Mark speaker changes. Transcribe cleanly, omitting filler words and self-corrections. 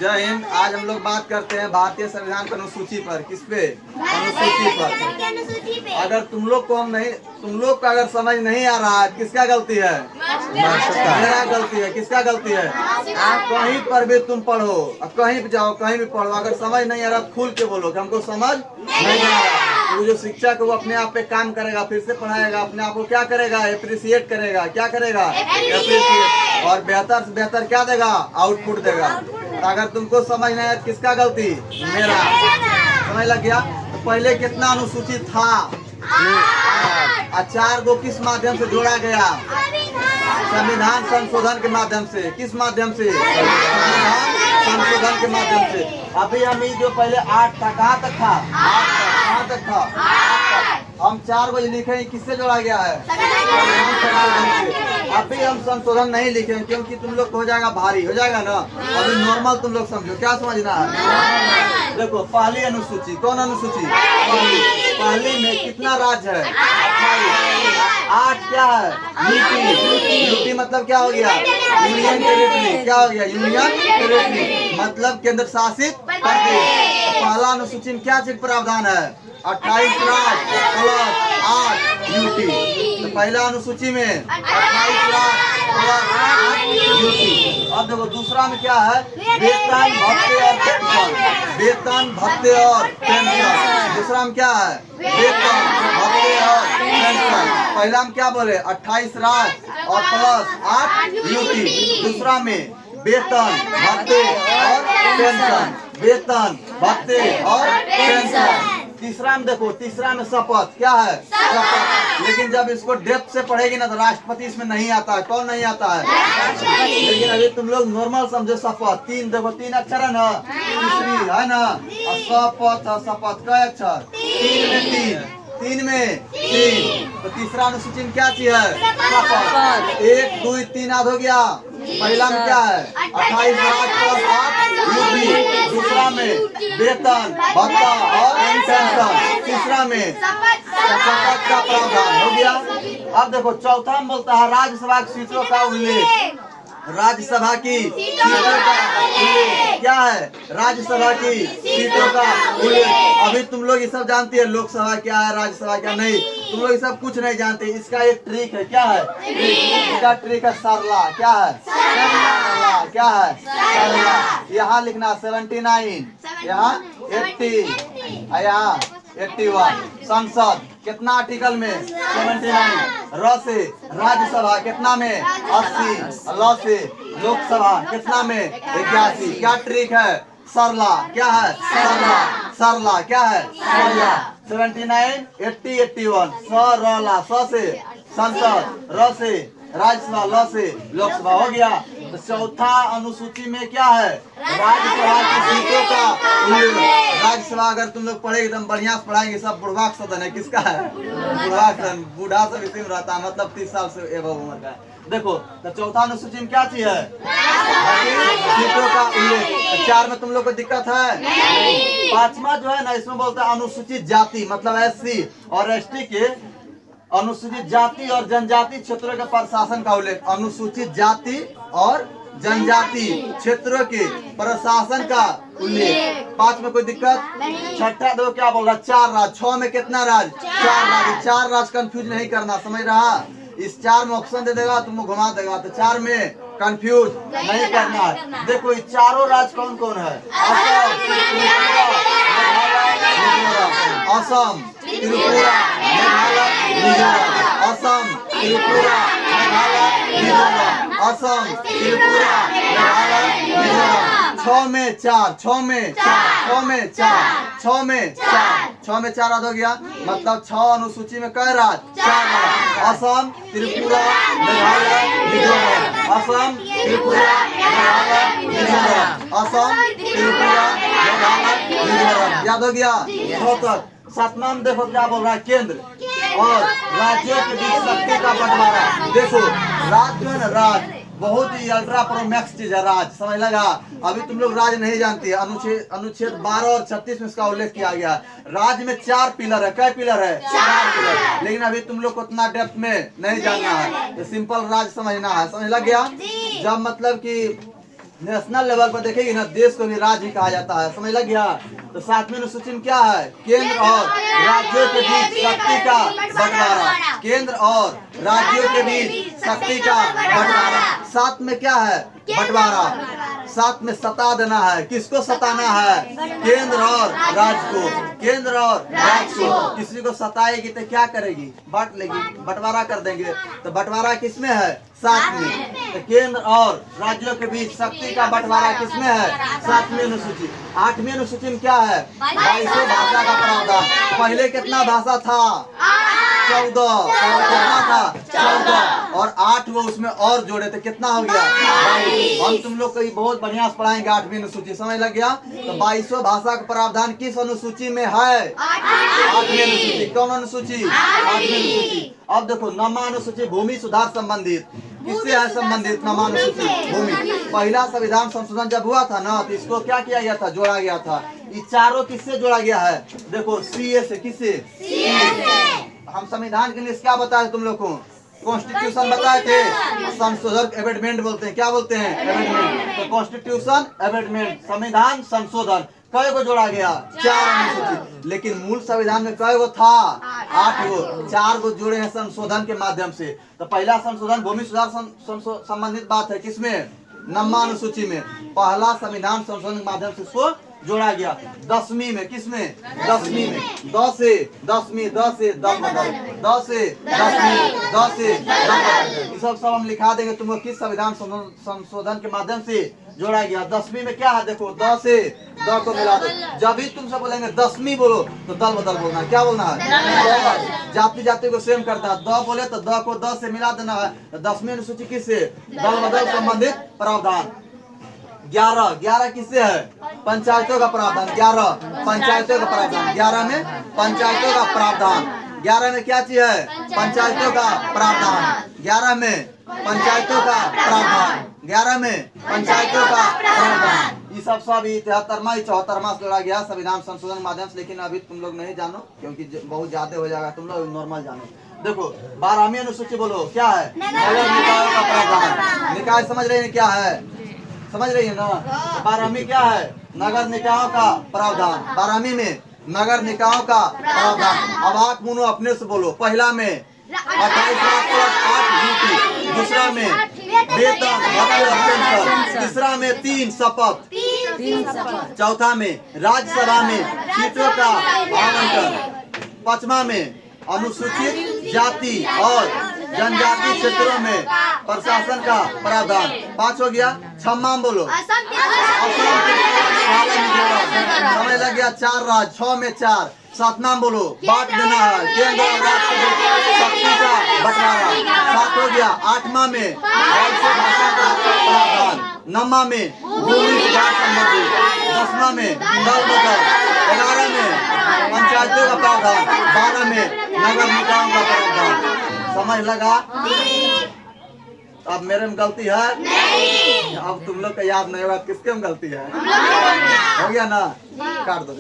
Speaker 1: जय हिंद। आज हम लोग बात करते हैं भारतीय संविधान की अनुसूची पर। किस पे? अनुसूची पर। अगर तुम लोग को अगर समझ नहीं आ रहा है, किसका गलती है? मेरा गलती है। किसका गलती है? कहीं पर भी तुम पढ़ो, कहीं भी जाओ, कहीं भी पढ़ो, अगर समझ नहीं आ रहा खुल के बोलो कि हमको समझ नहीं आ रहा। तो जो शिक्षक है वो अपने आप पे काम करेगा, फिर से पढ़ाएगा, अपने आप को क्या करेगा? अप्रिशिएट करेगा। क्या करेगा? अप्रिशिएट। और बेहतर से बेहतर क्या देगा? आउटपुट देगा। अगर तुमको समझ नहीं आया, किसका गलती? मेरा। समझ लग गया? तो पहले कितना अनुसूचित था? 4 को किस माध्यम से जोड़ा गया? संविधान संशोधन के माध्यम से। किस माध्यम से? संविधान संशोधन के माध्यम से। अभी हम जो पहले 8 था, कहाँ तक था? 8 तक। कहाँ तक था? 8 तक। हम 4 को लिखे, किससे जोड़ा गया है? संविधान संशोधन से। अभी हम संशोधन नहीं लिखे क्योंकि तुम लोग को हो जाएगा भारी, हो जाएगा ना। अभी नॉर्मल तुम लोग समझो। क्या समझना है? देखो, पहली अनुसूची। कौन अनुसूची? पहली में कितना राज्य है? 8 क्या है? यूटी। यूटी मतलब क्या हो गया? Union territory. क्या हो गया? यूनियन टेरिटरी मतलब केंद्र शासित प्रदेश। पहला अनुसूची में क्या चीज प्रावधान है? 28 राज्य प्लस 8 यूटी। तो पहला अनुसूची में 28 राज्य प्लस 8 यूटी। अब देखो दूसरा में क्या है? वेतन, भत्ते और पेंशन। वेतन, भत्ते और पेंशन। दूसरा में क्या है? वेतन, भत्ते और पेंशन। पहला में क्या बोले? 28 राज्य और प्लस 8 यूटी। दूसरा में वेतन, भत्ते और पेंशन। वेतन, भत्ते और पेंशन। तीसरा में देखो, तीसरा में शपथ। क्या है? शपथ। लेकिन जब इसको डेप्थ से पढ़ेगी ना तो राष्ट्रपति इसमें नहीं आता है। कौन नहीं आता है? लेकिन अभी तुम लोग नॉर्मल समझो। शपथ 3, देखो 3 अक्षर है ना, तीसरी है ना। और शपथ, शपथ का अक्षर 3 में 3, 3 में 3। तो तीसरा अनुसूची में क्या चीज है? शपथ। 1 2 3 याद हो गया। पहला में क्या है? 28 राज्य प्लस 8 यूपी। दूसरा में वेतन, भत्ता और पेंशन। तीसरा में शपथ का प्रावधान हो गया। अब देखो चौथा में बोलता है राज्यसभा की सीटों का उल्लेख। राज्यसभा की सीटों का उल्लेख क्या है? राज्यसभा की सीटों का उल्लेख। अभी तुम लोग ये सब जानती है, लोकसभा क्या है, राज्यसभा क्या नहीं। तुम लोग ये सब कुछ नहीं जानते। इसका एक ट्रिक है। क्या है? इसका ट्रिक है सरला। क्या है? सरला। क्या है? सरला। यहाँ लिखना 79, यहाँ 80, यहाँ 81। संसद कितना आर्टिकल में? 79। र से राज्यसभा कितना में? 80। ल से लोकसभा कितना में? 81। क्या ट्रिक है? सरला। क्या है? सरला। सरला। क्या है? सरला। 79 80 81। सरला। स से संसद, र से राज्यसभा, ल से लोकसभा हो गया। तो चौथा अनुसूची में क्या है? राज्यसभा की सीटों का उल्लेख। राज्यसभा अगर तुम लोग पढ़ेगी तो हम बढ़िया से पढ़ाएंगे। सब बुढ़वाक सदन है। किसका है? बुढ़वाक सदन। बूढ़ा सब इसी में रहता है, मतलब 30 साल से एवं उम्र का है। देखो तो चौथा अनुसूची में क्या चीज है? सीटों का उल्लेख। 4 में तुम लोग को दिक्कत है? 5वां जो है ना, इसमें बोलता है अनुसूचित जाति मतलब SC और ST के अनुसूचित जाति और जनजाति क्षेत्रों के प्रशासन का उल्लेख। अनुसूचित जाति और जनजाति क्षेत्रों के प्रशासन का उल्लेख। 5 में कोई दिक्कत? छठा दो क्या बोल रहा? 4 राज्य। 6 में कितना राज्य? 4 राज्य। 4 राज्य कंफ्यूज नहीं करना, समझ रहा? इस 4 में ऑप्शन दे देगा, तुमको घुमा देगा, तो 4 में कंफ्यूज नहीं करना है। देखो ये चारों राज्य कौन कौन है? असम, त्रिपुरा, मेघालय, मिजोरम। असम, त्रिपुरा, मेघालय, मिजोरम। असम, त्रिपुरा, मेघालय, मिजोरम। 6 में 4, 6 में 4, 6 में 4, 6 में 4, 6 में 4 याद हो गया। मतलब 6 अनुसूची में कई राज्य? 4 राज्य। असम, त्रिपुरा, मेघालय, मिजोरम। असम, त्रिपुरा, मेघालय, मिजोरम। असम, त्रिपुरा, मेघालय, मिजोरम। याद हो गया? 6 तक। 7वां में देखो क्या बोल रहा है? केंद्र और राज्यों के बीच शक्ति का बंटवारा। देखो राज्य है ना, राज्य बहुत ही अल्ट्रा प्रो मैक्स चीज है। राज्य समझ लगा? अभी तुम लोग राज्य नहीं जानती है। अनुच्छेद 12 और 36 में इसका उल्लेख किया गया है। राज्य में 4 पिलर है। कै पिलर है? 4 पिलर। लेकिन अभी तुम लोग को उतना डेप्थ में नहीं जानना है, तो सिंपल राज्य समझना है। समझ लग गया? जब मतलब कि नेशनल लेवल पर देखेगी ना, देश को भी राज्य कहा जाता है, समझ लग गया। तो 7वीं अनुसूची में क्या है, केंद्र और राज्यों के बीच शक्ति का बंटवारा, केंद्र और राज्यों के बीच शक्ति का बंटवारा। 7 में क्या है, बंटवारा। 7 में सता देना है, किसको सताना है, केंद्र और राज्य को, केंद्र और राज्य को। किसी को सताएगी तो क्या करेगी, बांट लेगी, बंटवारा कर देंगे। तो बंटवारा किसमें है, 7 में। तो केंद्र और राज्यों के बीच शक्ति का बंटवारा किसमें है, 7वीं अनुसूची। 8वीं अनुसूची में क्या है, 22 भाषा का प्रावधान। पहले कितना भाषा था, 14, कितना था, 14, और 8 वो उसमें और जोड़े थे, कितना हो गया, 22। हम तुम लोग को बहुत बढ़िया से पढ़ाएंगे 8वीं अनुसूची, समझ लग गया। तो 22 भाषा का प्रावधान किस अनुसूची में है, 8वीं अनुसूची। कौन अनुसूची, 8वीं अनुसूची। अब देखो नमा अनुसूची, भूमि सुधार संबंधित, किससे है संबंधित, नमा अनुसूची, भूमि। पहला संविधान संशोधन जब हुआ था ना, तो इसको क्या किया गया था, जोड़ा गया था। ये चारों किससे जोड़ा गया है, देखो सीए से, किससे, हम संविधान के लिए क्या बताए तुम लोग को, कॉन्स्टिट्यूशन बताए थे, संशोधन एमेंडमेंट बोलते हैं, क्या बोलते हैं, एमेंडमेंट। तो कॉन्स्टिट्यूशन एमेंडमेंट, संविधान संशोधन, कई को जोड़ा गया, 4 अनुसूची। लेकिन मूल संविधान में कई को था, 8 गो, 4 को जोड़े हैं संशोधन के माध्यम से। तो पहला संशोधन भूमि सुधार संबंधित बात है, किसमें, नमा अनुसूची में। पहला संविधान संशोधन के माध्यम से इसको जोड़ा गया। 10वीं में, किसमें, 10वीं में, 10 से 10वीं, 10 से 10 बदल, 10 से 10वीं, 10 से 10 बदल। ये सब हम लिखा देंगे तुमको किस संविधान संशोधन के माध्यम से जोड़ा गया। 10वीं में क्या है, देखो 10 से 10 को मिला दो। जब भी तुमसे बोलेंगे 10वीं बोलो तो दल बदल बोलना है, क्या बोलना है, जाति जाति को सेम करता है। 10 बोले तो 10 को 10 से मिला देना है। 10वीं अनुसूची किससे, दल बदल संबंधित प्रावधान। 11 किससे है, पंचायतों का प्रावधान। 11 पंचायतों का प्रावधान, 11 में पंचायतों का प्रावधान। 11 में क्या चीज है, पंचायतों का प्रावधान। 11 में पंचायतों का प्रावधान, 11 में पंचायतों का प्रावधान। ये सब 73वां 74वां से जोड़ा गया संविधान संशोधन के माध्यम से। लेकिन अभी तुम लोग नहीं जानो, क्योंकि बहुत ज्यादा हो जाएगा, तुम लोग नॉर्मल जानो। देखो 12वीं अनुसूची बोलो, क्या है, नगर निकायों का प्रावधान। निकाय समझ रहे हैं क्या है, समझ रही है ना। 12वीं क्या है, नगर निकायों का प्रावधान। 12वीं में नगर निकायों का प्रावधान। अब आप मुनो अपने से बोलो, पहला में 28 लाख प्लस 8 ड्यूटी, दूसरा में वेतन, तीसरा में 3 शपथ, चौथा में राज्यसभा में सीटों का आवंटन, 5वां में अनुसूचित जाति और जनजाति क्षेत्रों में प्रशासन का प्रावधान। 5 हो गया। 6वां बोलो, समय लग गया, 4 राज्य, 6 में 4। 7वां बोलो, बांट देना है, केंद्र और राज्य के शक्ति का बंटवारा। 7 हो गया। 8वां में भाषा का प्रावधान। 9वां में भूमि सुधार संबंधी। 10वां में दल बदल। 11 में पंचायतों का प्रावधान। 12 में नगर निकायों का प्रावधान। समझ लगा। अब मेरे में गलती है नहीं। अब तुम लोग का याद नहीं होगा, किसके में गलती है, हो गया ना, काट दो।